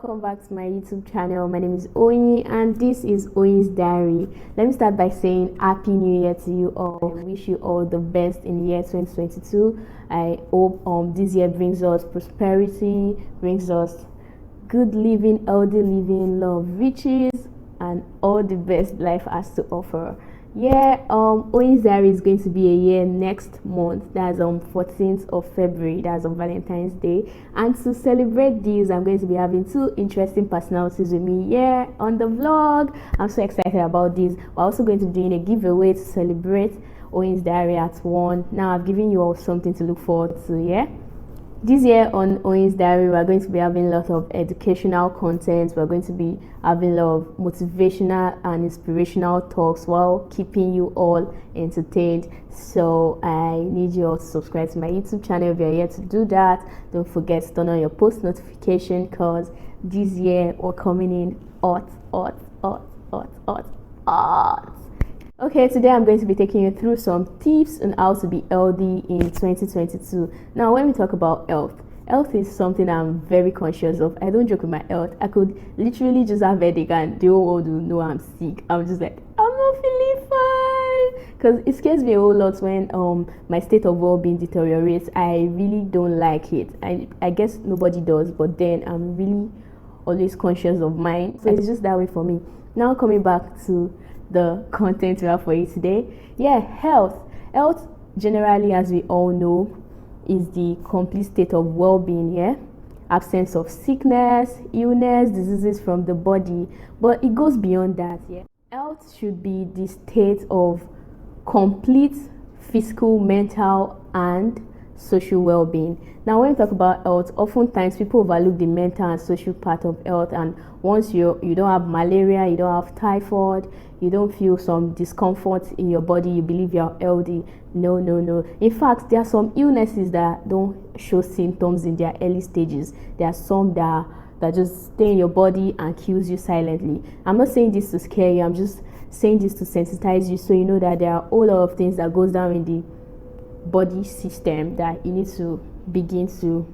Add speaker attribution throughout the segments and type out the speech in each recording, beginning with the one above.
Speaker 1: welcome back to my YouTube channel. My name is Oyin and this is Oyin's Diary. Let me start by saying Happy New Year to you all. I wish you all the best in the year 2022. I hope this year brings us prosperity, brings us good living, healthy living, love, riches, and all the best life has to offer. Oyin's Diary is going to be a year next month. That's on 14th of February. That's on Valentine's Day. And to celebrate this, I'm going to be having two interesting personalities with me here on the vlog. I'm so excited about this. We're also going to be doing a giveaway to celebrate Oyin's Diary at 1. Now I've given you all something to look forward to, This year on Oyin's Diary, we're going to be having a lot of educational content. We're going to be having a lot of motivational and inspirational talks while keeping you all entertained. So I need you all to subscribe to my YouTube channel if you're here to do that. Don't forget to turn on your post notification because this year we're coming in hot. Okay, today I'm going to be taking you through some tips on how to be healthy in 2022. Now, when we talk about health is something I'm very conscious of. I don't joke with my health. I could literally just have a headache and the whole world will know I'm sick. I'm just like, I'm not feeling fine. Because it scares me a whole lot when my state of well-being deteriorates. I really don't like it. I guess nobody does, but then I'm really always conscious of mine. So it's just that way for me. Now coming back to the content we have for you today. Health generally, as we all know, is the complete state of well-being, absence of sickness, illness, diseases from the body, but it goes beyond that. Health should be the state of complete physical, mental, and social well-being. Now when we talk about health, oftentimes people overlook the mental and social part of health, and once you don't have malaria, you don't have typhoid, you don't feel some discomfort in your body, you believe you're healthy. No. In fact, there are some illnesses that don't show symptoms in their early stages. There are some that just stay in your body and kills you silently. I'm not saying this to scare you, I'm just saying this to sensitize you so you know that there are a whole lot of things that goes down in the body system that you need to begin to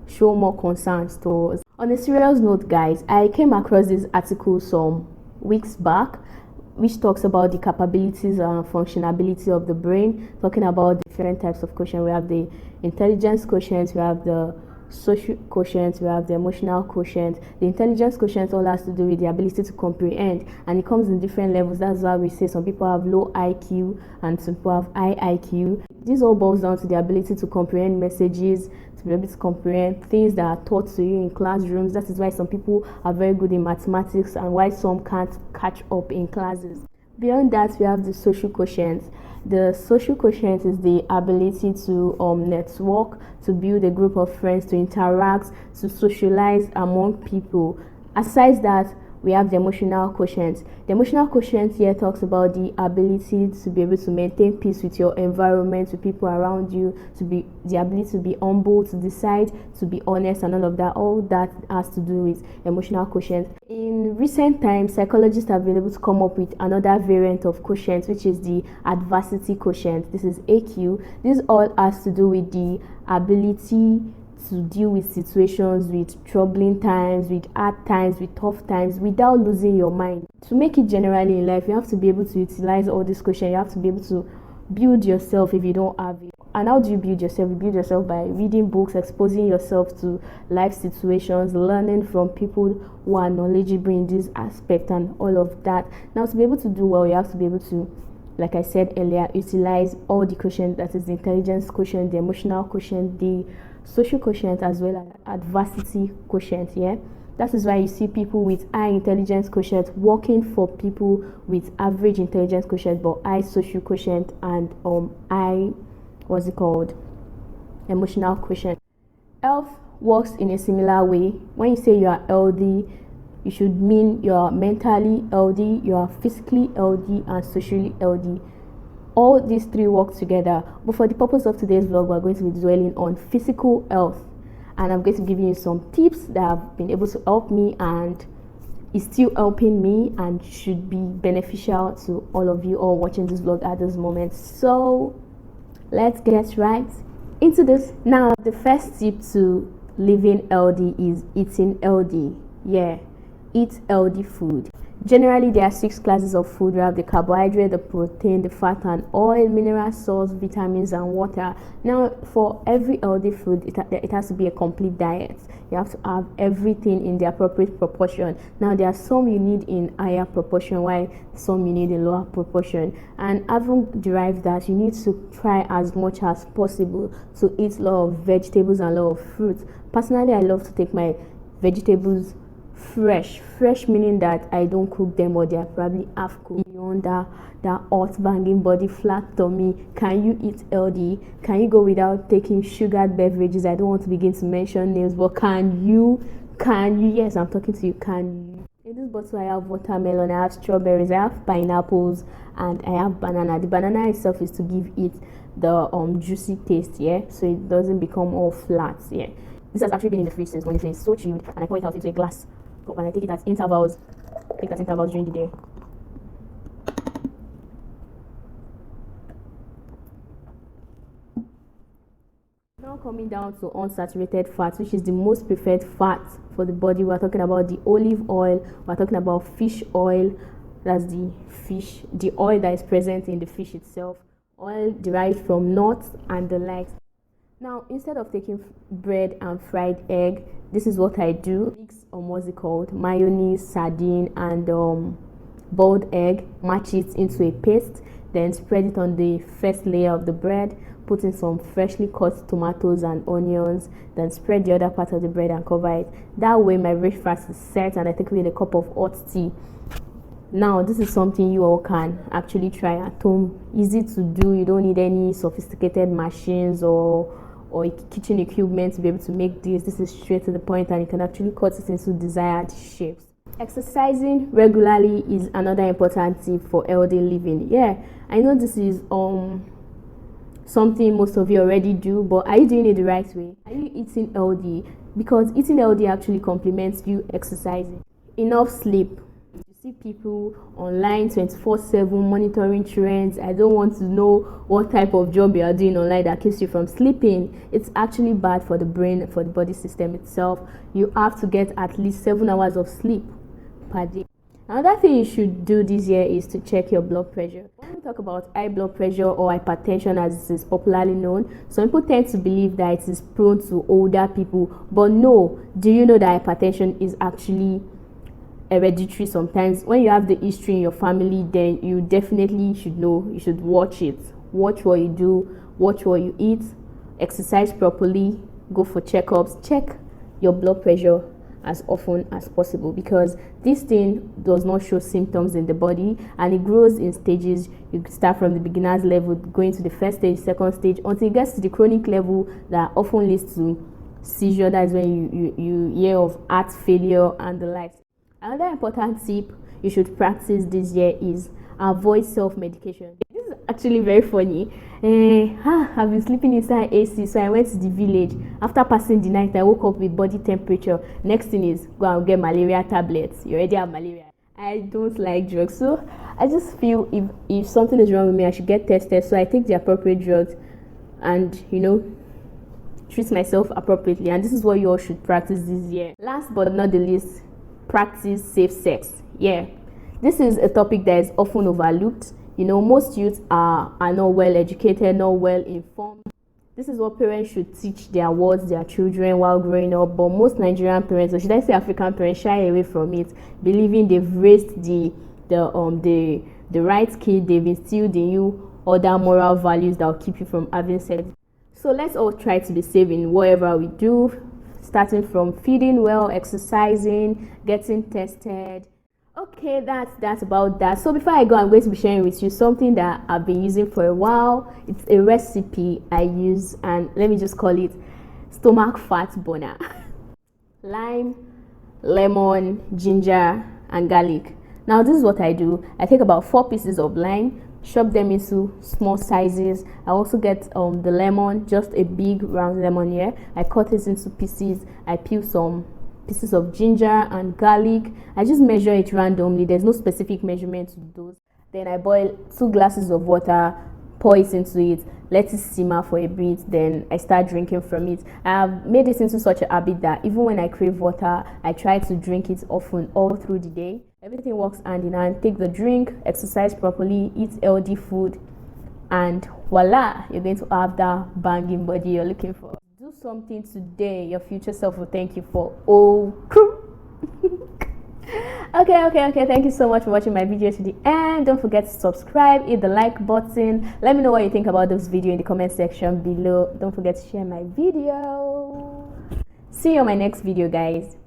Speaker 1: show more concerns towards. On a serious note, guys, I came across this article some weeks back which talks about the capabilities and functionality of the brain, talking about different types of quotient. We have the intelligence quotient, we have the social quotient, we have the emotional quotient. The intelligence quotient all has to do with the ability to comprehend, and it comes in different levels. That's why we say some people have low IQ and some people have high IQ. This all boils down to the ability to comprehend messages, to be able to comprehend things that are taught to you in classrooms. That is why some people are very good in mathematics and why some can't catch up in classes. Beyond that, we have the social quotient. The social quotient is the ability to network, to build a group of friends, to interact, to socialize among people. Aside that, we have the emotional quotient. The emotional quotient here talks about the ability to be able to maintain peace with your environment, with people around you, to be the ability to be humble, to decide, to be honest, and all of that. All that has to do with emotional quotient. In recent times, psychologists have been able to come up with another variant of quotient, which is the adversity quotient. This is AQ. This all has to do with the ability to deal with situations, with troubling times, with hard times, with tough times, without losing your mind. To make it generally in life, you have to be able to utilize all this quotient. You have to be able to build yourself if you don't have it. And how do you build yourself? You build yourself by reading books, exposing yourself to life situations, learning from people who are knowledgeable in this aspect and all of that. Now, to be able to do well, you have to be able to, like I said earlier, utilize all the quotient, that is the intelligence quotient, the emotional quotient, the social quotient, as well as adversity quotient. That is why you see people with high intelligence quotient working for people with average intelligence quotient but high social quotient and high emotional quotient. Health works in a similar way. When you say you are healthy, you should mean you are mentally healthy, you are physically healthy, and socially healthy. All these three work together. But for the purpose of today's vlog, we're going to be dwelling on physical health, and I'm going to give you some tips that have been able to help me and is still helping me and should be beneficial to all of you all watching this vlog at this moment. So let's get right into this. Now, the first tip to living healthy is eating healthy. Yeah, eat healthy food. Generally, there are 6 classes of food. We have the carbohydrate, the protein, the fat and oil, mineral salts, vitamins and water. Now, for every healthy food, it has to be a complete diet. You have to have everything in the appropriate proportion. Now, there are some you need in higher proportion, while some you need in lower proportion. And having derived that, you need to try as much as possible to eat a lot of vegetables and a lot of fruits. Personally, I love to take my vegetables fresh meaning that I don't cook them, or they are probably half cooked. Beyond that hot banging body, flat tummy, can you eat healthy? Can you go without taking sugared beverages? I don't want to begin to mention names, but can you yes, I'm talking to you. Can you? In this bottle I have watermelon, I have strawberries, I have pineapples, and I have banana. The banana itself is to give it the juicy taste, yeah, so it doesn't become all flat. Yeah, this has actually been in the fridge since when it's so chilled, and I pour it out into a glass cup and I take it at intervals. During the day. Now coming down to unsaturated fats, which is the most preferred fat for the body. We're talking about the olive oil, we're talking about fish oil, that's the oil that is present in the fish itself, oil derived from nuts and the likes. Now, instead of taking bread and fried egg, this is what I do. Mix what's it called, mayonnaise, sardine, and boiled egg. Match it into a paste. Then spread it on the first layer of the bread. Put in some freshly cut tomatoes and onions. Then spread the other part of the bread and cover it. That way, my breakfast is set, and I take with a cup of hot tea. Now, this is something you all can actually try at home. Easy to do. You don't need any sophisticated machines or kitchen equipment to be able to make this. This is straight to the point, and you can actually cut it into desired shapes. Exercising regularly is another important tip for healthy living. Yeah, I know this is something most of you already do, but are you doing it the right way? Are you eating healthy? Because eating healthy actually complements you exercising. Enough sleep. See people online 24/7 monitoring trends. I don't want to know what type of job you are doing online that keeps you from sleeping. It's actually bad for the brain, for the body system itself. You have to get at least 7 hours of sleep per day. Another thing you should do this year is to check your blood pressure. When we talk about high blood pressure or hypertension, as it is popularly known, some people tend to believe that it is prone to older people, but no. Do you know that hypertension is actually hereditary? Sometimes when you have the history in your family, then you definitely should know. You should watch it. Watch what you do, watch what you eat, exercise properly, go for checkups, check your blood pressure as often as possible, because this thing does not show symptoms in the body, and it grows in stages. You start from the beginner's level, going to the first stage, second stage, until it gets to the chronic level that often leads to seizure. That is when you hear of heart failure and the likes. Another important tip you should practice this year is avoid self-medication. This is actually very funny. I've been sleeping inside AC, so I went to the village. After passing the night, I woke up with body temperature. Next thing is go and get malaria tablets. You already have malaria. I don't like drugs, so I just feel if something is wrong with me, I should get tested. So I take the appropriate drugs and treat myself appropriately. And this is what you all should practice this year. Last but not the least, practice safe sex. Yeah, this is a topic that is often overlooked. Most youths are not well educated, not well informed. This is what parents should teach their children while growing up, but most Nigerian parents, or should I say African parents, shy away from it, believing they've raised the right kid, they've instilled in you other moral values that will keep you from having sex. So let's all try to be safe in whatever we do, starting from feeding well, exercising, getting tested. Okay, that's about that. So before I go, I'm going to be sharing with you something that I've been using for a while. It's a recipe I use, and let me just call it stomach fat burner. Lime, lemon, ginger, and garlic. Now this is what I do. I take about 4 pieces of lime, chop them into small sizes. I also get the lemon, just a big round lemon here. I cut it into pieces. I peel some pieces of ginger and garlic. I just measure it randomly. There's no specific measurement to those. Then I boil 2 glasses of water, pour it into it, let it simmer for a bit, then I start drinking from it. I've made it into such a habit that even when I crave water, I try to drink it often all through the day. Everything works hand in hand. Take the drink, exercise properly, eat healthy food, and voila, you're going to have that banging body you're looking for. Do something today your future self will thank you for. Oh, crew. Okay, thank you so much for watching my video to the end. Don't forget to subscribe, hit the like button. Let me know what you think about this video in the comment section below. Don't forget to share my video. See you on my next video, guys.